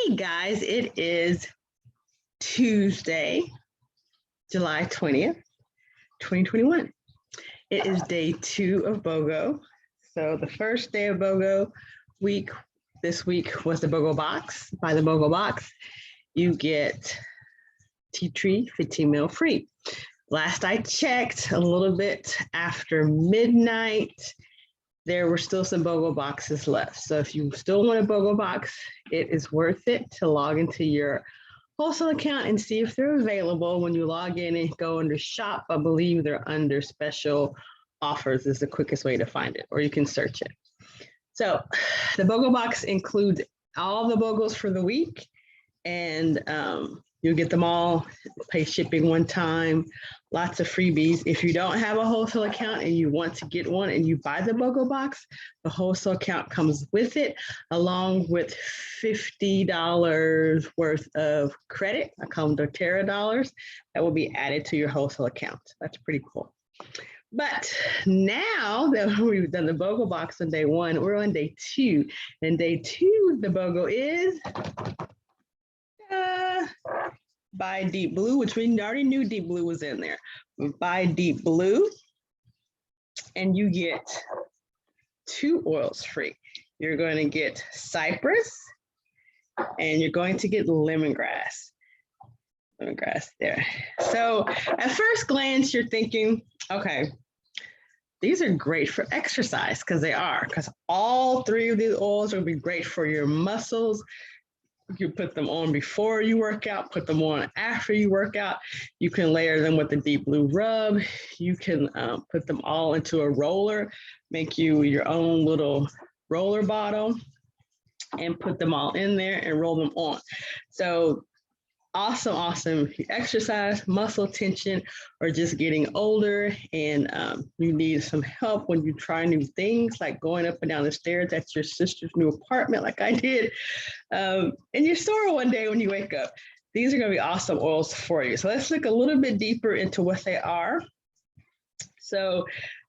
Hey guys, it is Tuesday, July 20th, 2021. It is day 2 of BOGO. So the first day of BOGO week, this week was the BOGO box. By the BOGO box, you get tea tree 15 mil free. Last I checked, a little bit after midnight, there were still some BOGO boxes left. So if you still want a BOGO box, it is worth it to log into your wholesale account and see if they're available. When you log in and go under shop, I believe they're under special offers is the quickest way to find it, or you can search it. So the BOGO box includes all the BOGOs for the week, and you'll get them all, pay shipping one time, lots of freebies. If you don't have a wholesale account and you want to get one and you buy the BOGO box, the wholesale account comes with it, along with $50 worth of credit, a doTERRA dollars, that will be added to your wholesale account. That's pretty cool. But now that we've done the BOGO box on day 1, we're on day 2. And day 2, the BOGO is Buy Deep Blue, which we already knew Deep Blue was in there. Buy Deep Blue, and you get 2 oils free. You're going to get Cypress, and you're going to get Lemongrass. Lemongrass there. So at first glance, you're thinking, okay, these are great for exercise, because they are, because all 3 of these oils will be great for your muscles. You put them on before you work out, put them on after you work out. You can layer them with the Deep Blue rub. You can put them all into a roller, make you your own little roller bottle, and put them all in there and roll them on. So awesome. If you exercise, muscle tension, or just getting older and you need some help when you try new things, like going up and down the stairs at your sister's new apartment, like I did, and you're sore one day when you wake up, these are going to be awesome oils for you. So let's look a little bit deeper into what they are. So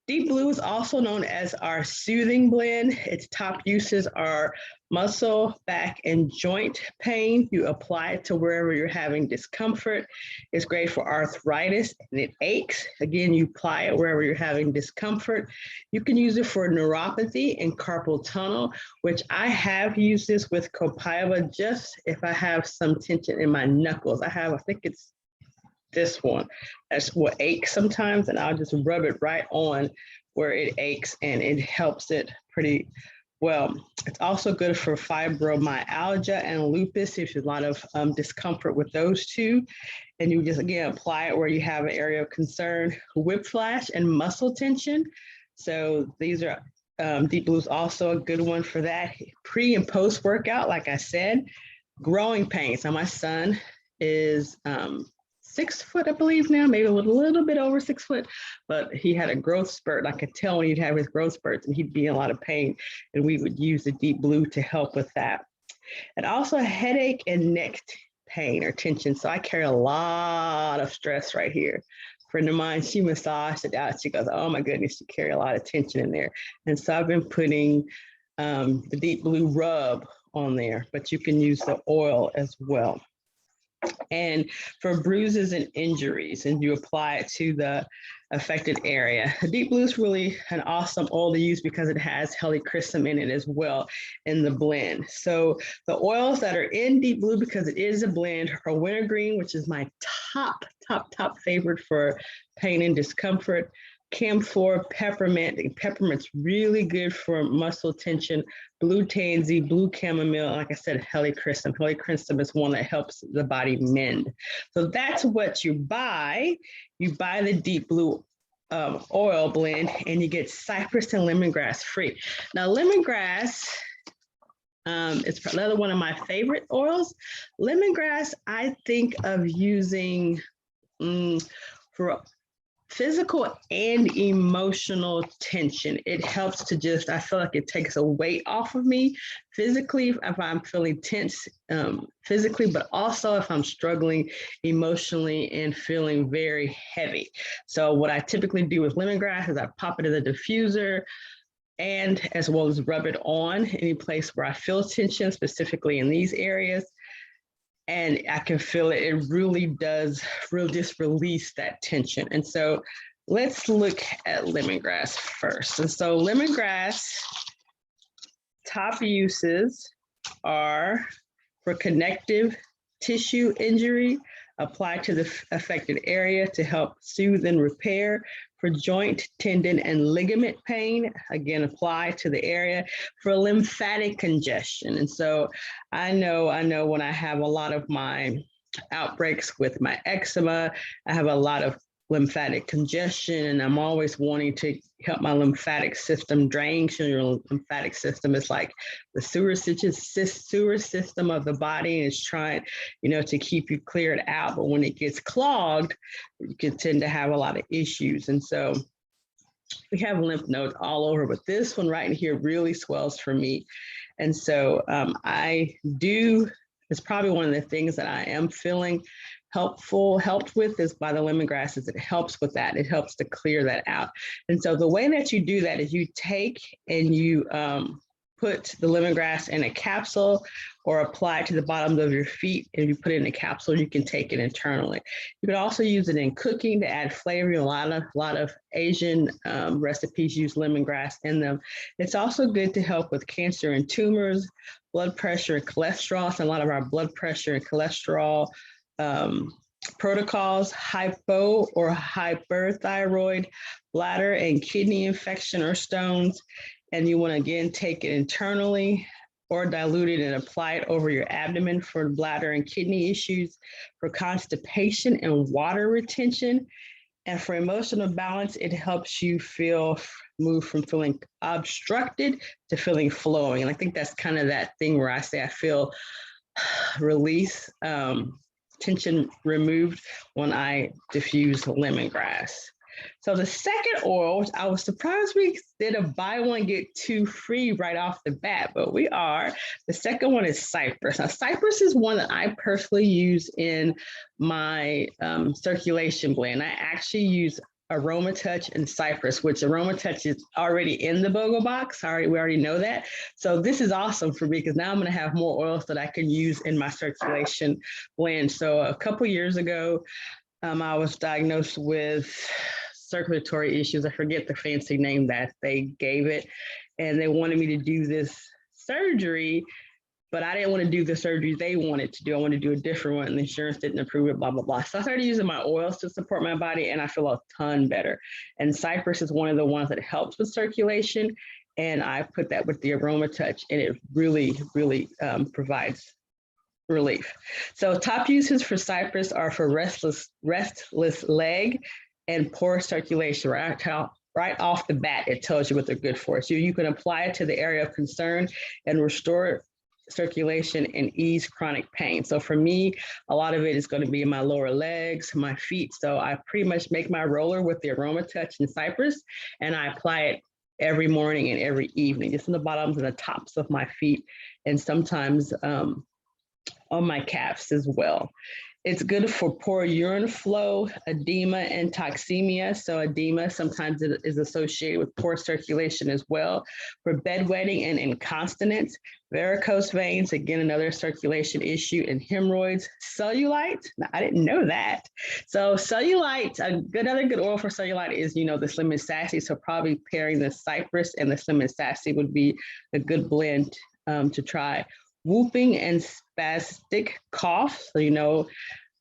Deep Blue is also known as our soothing blend. Its top uses are muscle, back, and joint pain. You apply it to wherever you're having discomfort. It's great for arthritis and it aches. Again, you apply it wherever you're having discomfort. You can use it for neuropathy and carpal tunnel, which I have used this with Copaiba just if I have some tension in my knuckles. I think it's this one. That's what aches sometimes, and I'll just rub it right on where it aches, and it helps it pretty well. It's also good for fibromyalgia and lupus if there's a lot of discomfort with those two. And you just, again, apply it where you have an area of concern, whiplash and muscle tension. So these are, Deep Blue is also a good one for that. Pre and post workout, like I said. Growing pains. Now my son is 6 foot, I believe now, maybe a little bit over 6 foot, but he had a growth spurt. I could tell when he'd have his growth spurts and he'd be in a lot of pain, and we would use the Deep Blue to help with that. And also headache and neck pain or tension. So I carry a lot of stress right here. A friend of mine, she massaged it out. She goes, oh my goodness, you carry a lot of tension in there. And so I've been putting the Deep Blue rub on there, but you can use the oil as well. And for bruises and injuries, and you apply it to the affected area. The Deep Blue is really an awesome oil to use because it has helichrysum in it as well in the blend. So the oils that are in Deep Blue, because it is a blend, are wintergreen, which is my top favorite for pain and discomfort. Camphor, peppermint. Peppermint's really good for muscle tension. Blue tansy, blue chamomile, and like I said, helichrysum. Helichrysum is one that helps the body mend. So that's what you buy. You buy the Deep Blue oil blend, and you get Cypress and Lemongrass free. Now, Lemongrass, it's another one of my favorite oils. Lemongrass, I think of using for physical and emotional tension. It helps to just, I feel like it takes a weight off of me physically if I'm feeling tense physically, but also if I'm struggling emotionally and feeling very heavy. So what I typically do with lemongrass is I pop it in the diffuser, and as well as rub it on any place where I feel tension, specifically in these areas. and I can feel it. It really does just release that tension. And so let's look at lemongrass first. And so lemongrass top uses are for connective tissue injury, apply to the affected area to help soothe and repair. For joint, tendon, and ligament pain, again, apply to the area. For lymphatic congestion. And so I know when I have a lot of my outbreaks with my eczema, I have a lot of lymphatic congestion, and I'm always wanting to help my lymphatic system drain. So your lymphatic system is like the sewer system of the body, and it's trying, to keep you cleared out. But when it gets clogged, you can tend to have a lot of issues. And so we have lymph nodes all over, but this one right in here really swells for me. And so it's probably one of the things that I am feeling helped with is by the lemongrass. Is it helps with that. It helps to clear that out. And so the way that you do that is you take and you put the lemongrass in a capsule or apply it to the bottoms of your feet. And you put it in a capsule, you can take it internally. You can also use it in cooking to add flavor. A lot of Asian recipes use lemongrass in them. It's also good to help with cancer and tumors, blood pressure and cholesterol. So a lot of our blood pressure and cholesterol protocols, hypo or hyperthyroid, bladder and kidney infection or stones. And you want to again take it internally or dilute it and apply it over your abdomen for bladder and kidney issues, for constipation and water retention. And for emotional balance, it helps you move from feeling obstructed to feeling flowing. And I think that's kind of that thing where I say I feel release, tension removed when I diffuse lemongrass. So the second oil, which I was surprised we did a buy one, get two free right off the bat, but we are. The second one is Cypress. Now, Cypress is one that I personally use in my circulation blend. I actually use Aroma Touch and Cypress, which Aroma Touch is already in the BOGO box. We already know that. So this is awesome for me because now I'm going to have more oils that I can use in my circulation blend. So a couple years ago, I was diagnosed with circulatory issues. I forget the fancy name that they gave it. And they wanted me to do this surgery, but I didn't want to do the surgery they wanted to do. I wanted to do a different one, and the insurance didn't approve it, blah, blah, blah. So I started using my oils to support my body, and I feel a ton better. And Cypress is one of the ones that helps with circulation. And I put that with the Aroma Touch, and it really, really provides relief. So top uses for Cypress are for restless leg and poor circulation. Right off the bat, it tells you what they're good for. So you can apply it to the area of concern and restore circulation and ease chronic pain. So for me, a lot of it is going to be in my lower legs, my feet. So I pretty much make my roller with the Aroma Touch and Cypress, and I apply it every morning and every evening, just in the bottoms and the tops of my feet, and sometimes on my calves as well. It's good for poor urine flow, edema, and toxemia. So edema sometimes it is associated with poor circulation as well. For bedwetting and incontinence, varicose veins, again, another circulation issue, and hemorrhoids. Cellulite, now, I didn't know that. So cellulite, another good oil for cellulite is, the Slim and Sassy. So probably pairing the Cypress and the Slim and Sassy would be a good blend to try. Whooping and spastic cough. So,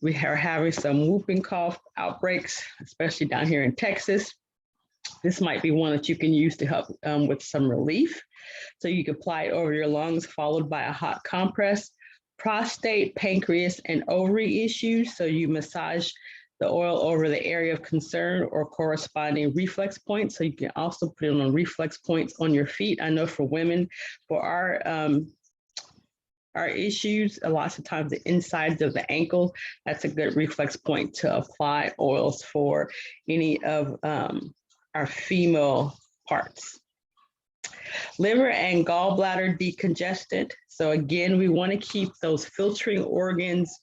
we are having some whooping cough outbreaks, especially down here in Texas. This might be one that you can use to help with some relief. So you can apply it over your lungs, followed by a hot compress. Prostate, pancreas, and ovary issues. So you massage the oil over the area of concern or corresponding reflex points. So you can also put it on reflex points on your feet. I know for women, for our issues, a lot of times the insides of the ankle, that's a good reflex point to apply oils for any of our female parts. Liver and gallbladder decongestant. So again, we want to keep those filtering organs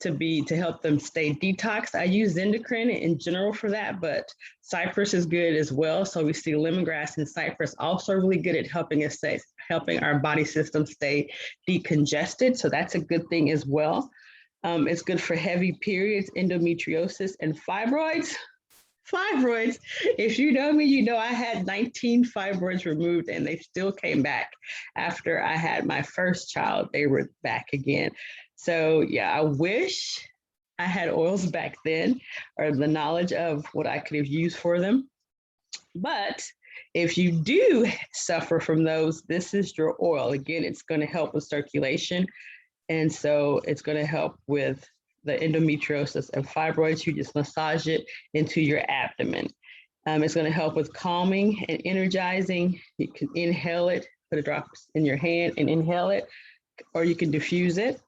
to help them stay detoxed. I use endocrine in general for that, but Cypress is good as well. So we see lemongrass and Cypress also really good at helping our body system stay decongested. So that's a good thing as well. It's good for heavy periods, endometriosis, and fibroids. Fibroids. If you know me, you know I had 19 fibroids removed and they still came back. After I had my first child, they were back again. So yeah, I wish I had oils back then or the knowledge of what I could have used for them. But if you do suffer from those, this is your oil. Again, it's going to help with circulation. And so it's going to help with the endometriosis and fibroids. You just massage it into your abdomen. It's going to help with calming and energizing. You can inhale it, put a drop in your hand and inhale it, or you can diffuse it.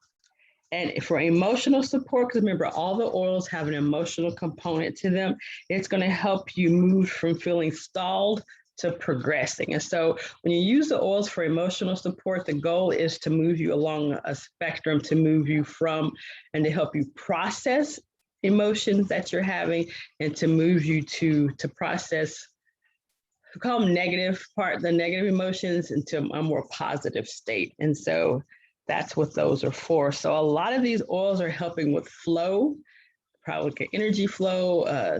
And for emotional support, because remember, all the oils have an emotional component to them, it's going to help you move from feeling stalled to progressing. And so when you use the oils for emotional support, the goal is to move you along a spectrum, to move you from and to help you process emotions that you're having and to move you to process, we call them the negative emotions into a more positive state. And so that's what those are for. So a lot of these oils are helping with flow, probably energy flow,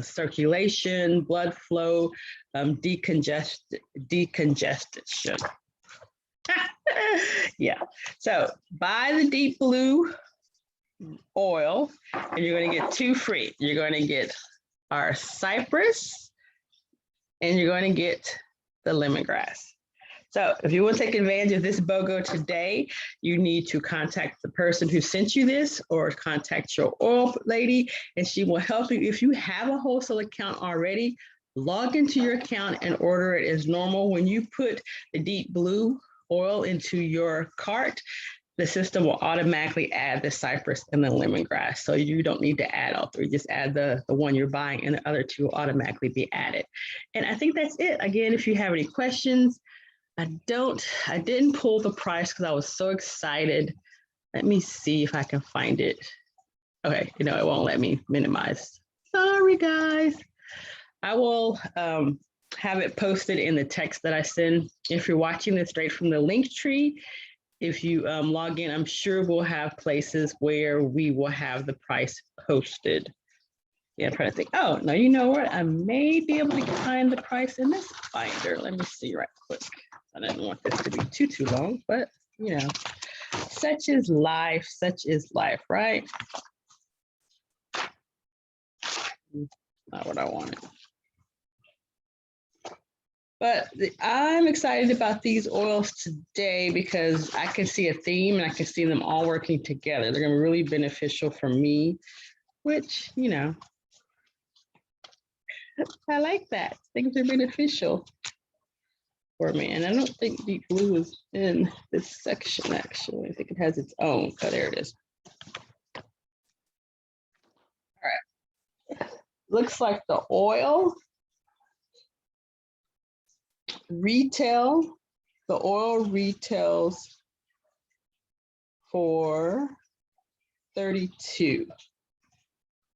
circulation, blood flow, decongestion. Yeah. So buy the Deep Blue oil, and you're going to get 2 free. You're going to get our Cypress, and you're going to get the lemongrass. So if you want to take advantage of this BOGO today, you need to contact the person who sent you this or contact your oil lady, and she will help you. If you have a wholesale account already, log into your account and order it as normal. When you put the Deep Blue oil into your cart, the system will automatically add the Cypress and the lemongrass. So you don't need to add all 3, just add the one you're buying and the other 2 will automatically be added. And I think that's it. Again, if you have any questions, I didn't pull the price because I was so excited. Let me see if I can find it. Okay, it won't let me minimize. Sorry, guys. I will have it posted in the text that I send. If you're watching this straight from the link tree, if you log in, I'm sure we'll have places where we will have the price posted. Yeah, I'm trying to think. Oh, no, you know what? I may be able to find the price in this binder. Let me see right quick. I didn't want this to be too long, but such is life, right? Not what I wanted. But I'm excited about these oils today because I can see a theme and I can see them all working together. They're going to be really beneficial for me, which, I like that. Things are beneficial for me. And I don't think Deep Blue is in this section, actually. I think it has its own. Oh, there it is. All right. Looks like the oil the oil retails for $32.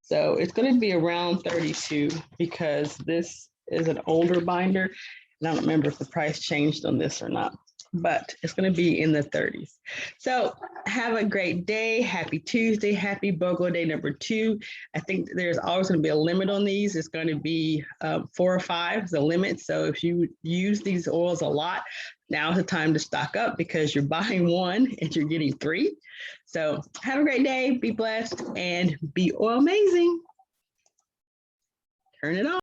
So it's going to be around $32 because this is an older binder. And I don't remember if the price changed on this or not, but it's going to be in the 30s. So have a great day. Happy Tuesday. Happy BOGO day number 2. I think there's always going to be a limit on these. It's going to be 4 or 5 is the limit. So if you use these oils a lot, now's the time to stock up because you're buying 1 and you're getting 3. So have a great day. Be blessed and be oil amazing. Turn it on.